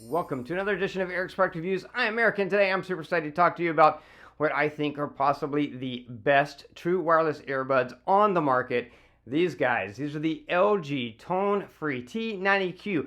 Welcome to another edition of Eric's Product Reviews. I am Eric, and today I'm super excited to talk to you about what I think are possibly the best true wireless earbuds on the market. These guys, these are the LG tone-free T90Q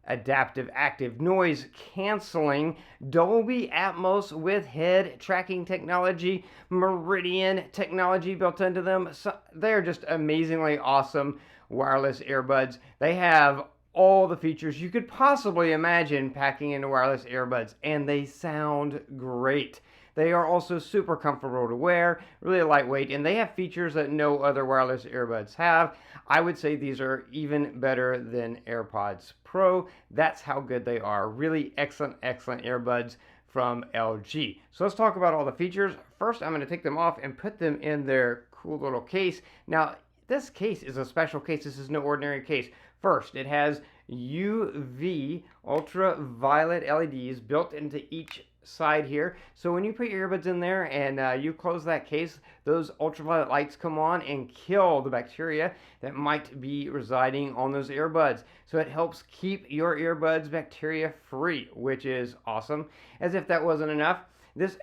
adaptive active noise canceling Dolby Atmos with head tracking technology, Meridian technology built into them. So they're just amazingly awesome wireless earbuds. They have all the features you could possibly imagine packing into wireless earbuds, and they sound great. They are also super comfortable to wear, really lightweight, and they have features that no other wireless earbuds have. I would say these are even better than AirPods Pro. That's how good they are. Really excellent earbuds from LG. So let's talk about all the features. First, I'm going to take them off and put them in their cool little case. Now, this case is a special case. This is no ordinary case. First, it has UV ultraviolet LEDs built into each side here. So when you put your earbuds in there and you close that case, those ultraviolet lights come on and kill the bacteria that might be residing on those earbuds. So it helps keep your earbuds bacteria free, which is awesome. As if that wasn't enough, this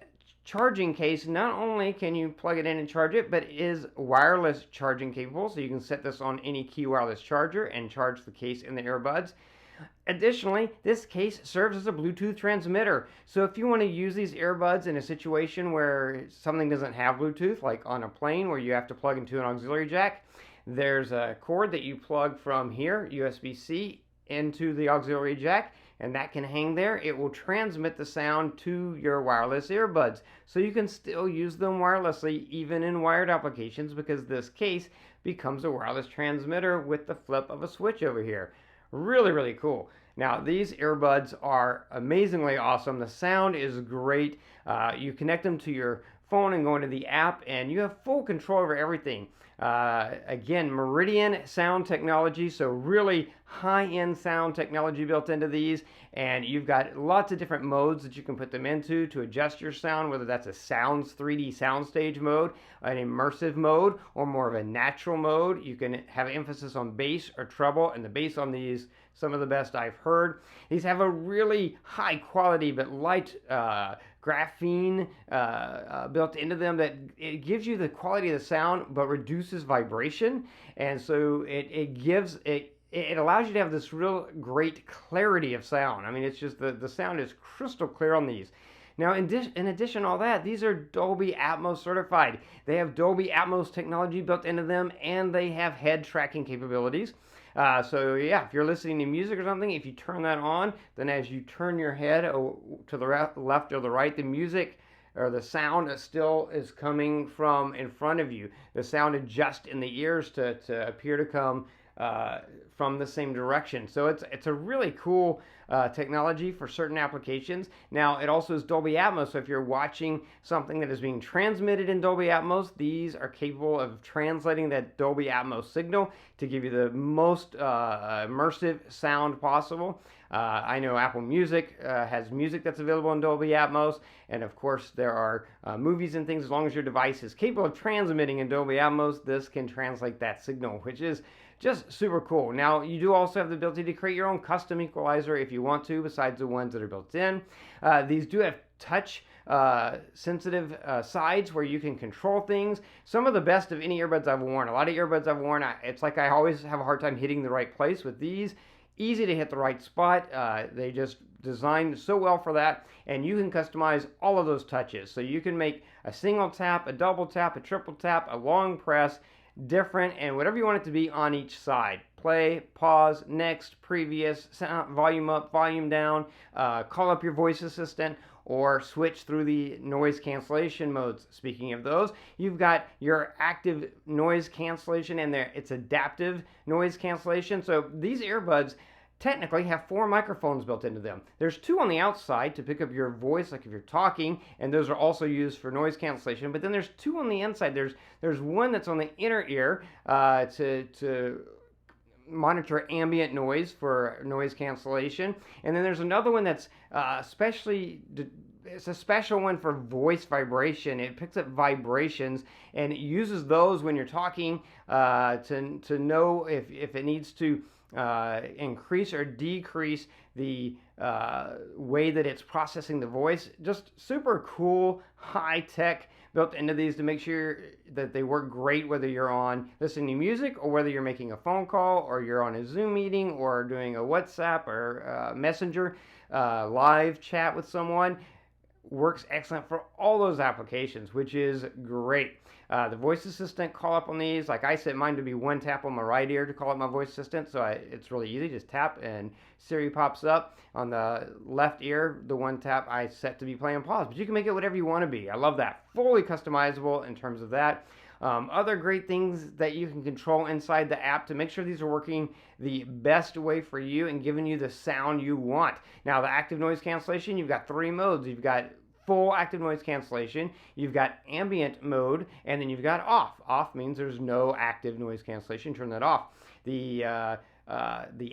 charging case, not only can you plug it in and charge it, but it is wireless charging capable, so you can set this on any key wireless charger and charge the case in the earbuds. Additionally, this case serves as a Bluetooth transmitter, so if you want to use these earbuds in a situation where something doesn't have Bluetooth, like on a plane where you have to plug into an auxiliary jack, there's a cord that you plug from here, USB-C, into the auxiliary jack, and that can hang there. It will transmit the sound to your wireless earbuds, so you can still use them wirelessly even in wired applications, because this case becomes a wireless transmitter with the flip of a switch over here. Really cool. Now, these earbuds are amazingly awesome. The sound is great. You connect them to your phone and go into the app, and you have full control over everything. Again, Meridian sound technology, so really high-end sound technology built into these, and you've got lots of different modes that you can put them into to adjust your sound, whether that's a 3D soundstage mode, an immersive mode, or more of a natural mode. You can have emphasis on bass or treble, and the bass on these, some of the best I've heard. These have a really high quality but light graphene built into them that it gives you the quality of the sound but reduces vibration, and so it allows you to have this real great clarity of sound. I mean, it's just the sound is crystal clear on these. Now, in addition to all that, these are Dolby Atmos certified. They have Dolby Atmos technology built into them, and they have head tracking capabilities. So yeah, if you're listening to music or something, if you turn that on, then as you turn your head to the left or the right, the music or the sound still is coming from in front of you. The sound adjusts in the ears to appear to come from the same direction. So it's a really cool technology for certain applications. Now, it also is Dolby Atmos, so if you're watching something that is being transmitted in Dolby Atmos, these are capable of translating that Dolby Atmos signal to give you the most immersive sound possible. I know Apple Music has music that's available in Dolby Atmos, and of course there are movies and things. As long as your device is capable of transmitting in Dolby Atmos, this can translate that signal, which is just super cool. Now, you do also have the ability to create your own custom equalizer if you want to, besides the ones that are built in. These do have touch sensitive sides where you can control things. Some of the best of any earbuds I've worn. A lot of earbuds I've worn, it's like I always have a hard time hitting the right place. With these, easy to hit the right spot. They just designed so well for that, and you can customize all of those touches. So you can make a single tap, a double tap, a triple tap, a long press, different, and whatever you want it to be on each side. Play, pause, next, previous, sound, volume up, volume down, call up your voice assistant, or switch through the noise cancellation modes. Speaking of those, you've got your active noise cancellation and it's adaptive noise cancellation. So these earbuds technically have 4 microphones built into them. There's 2 on the outside to pick up your voice, like if you're talking, and those are also used for noise cancellation. But then there's 2 on the inside. There's one that's on the inner ear to monitor ambient noise for noise cancellation, and then there's another one that's it's a special one for voice vibration. It picks up vibrations and it uses those when you're talking to know if it needs to increase or decrease the way that it's processing the voice. Just super cool, high tech built into these to make sure that they work great whether you're on listening to music or whether you're making a phone call or you're on a Zoom meeting or doing a WhatsApp or Messenger live chat with someone. Works excellent for all those applications, which is great. The voice assistant call up on these, like I set mine to be one tap on my right ear to call up my voice assistant, so it's really easy. Just tap and Siri pops up. On the left ear, the one tap I set to be play and pause, but you can make it whatever you want to be. I love that. Fully customizable in terms of that. Other great things that you can control inside the app to make sure these are working the best way for you and giving you the sound you want. Now, the active noise cancellation, you've got 3 modes. You've got full active noise cancellation, you've got ambient mode, and then you've got off. Off means there's no active noise cancellation. Turn that off. The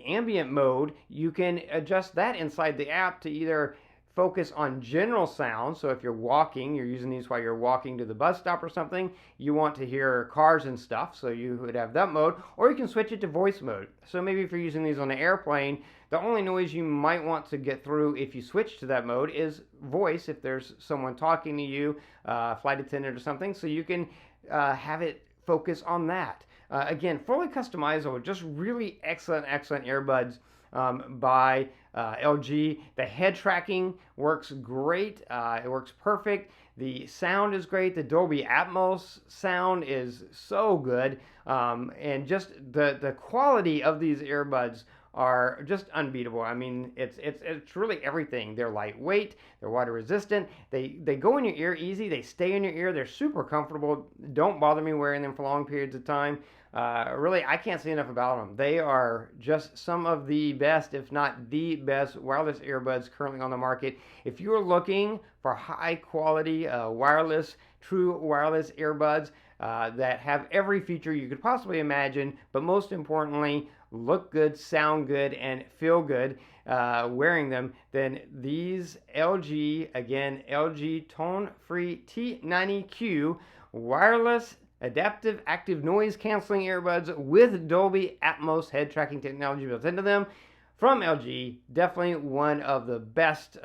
ambient mode, you can adjust that inside the app to either focus on general sound. So if you're walking, you're using these while you're walking to the bus stop or something, you want to hear cars and stuff, so you would have that mode, or you can switch it to voice mode. So maybe if you're using these on an airplane, the only noise you might want to get through if you switch to that mode is voice, if there's someone talking to you, flight attendant or something, so you can have it focus on that. Again, fully customizable, just really excellent earbuds by LG. The head tracking works great. It works perfect. The sound is great. The Dolby Atmos sound is so good. And just the quality of these earbuds are just unbeatable. I mean, it's really everything. They're lightweight, they're water resistant, they go in your ear easy, they stay in your ear, they're super comfortable. Don't bother me wearing them for long periods of time. Really, I can't say enough about them. They are just some of the best, if not the best, wireless earbuds currently on the market. If you're looking for high quality wireless, true wireless earbuds that have every feature you could possibly imagine, but most importantly, look good, sound good, and feel good wearing them, then these LG tone-free T90Q wireless adaptive active noise canceling earbuds with Dolby Atmos head tracking technology built into them from LG. Definitely one of the best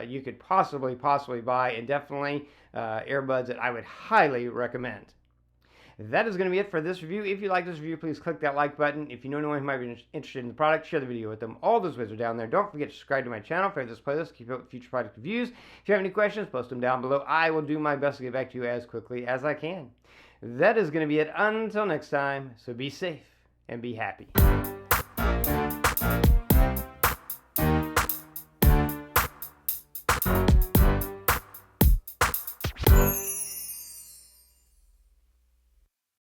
you could possibly buy, and definitely earbuds that I would highly recommend. That is going to be it for this review. If you like this review, please click that like button. If you know anyone who might be interested in the product, share the video with them. All those ways are down there. Don't forget to subscribe to my channel, favorite this playlist, keep up with future product reviews. If you have any questions, post them down below. I will do my best to get back to you as quickly as I can. That is going to be it until next time, so be safe and be happy.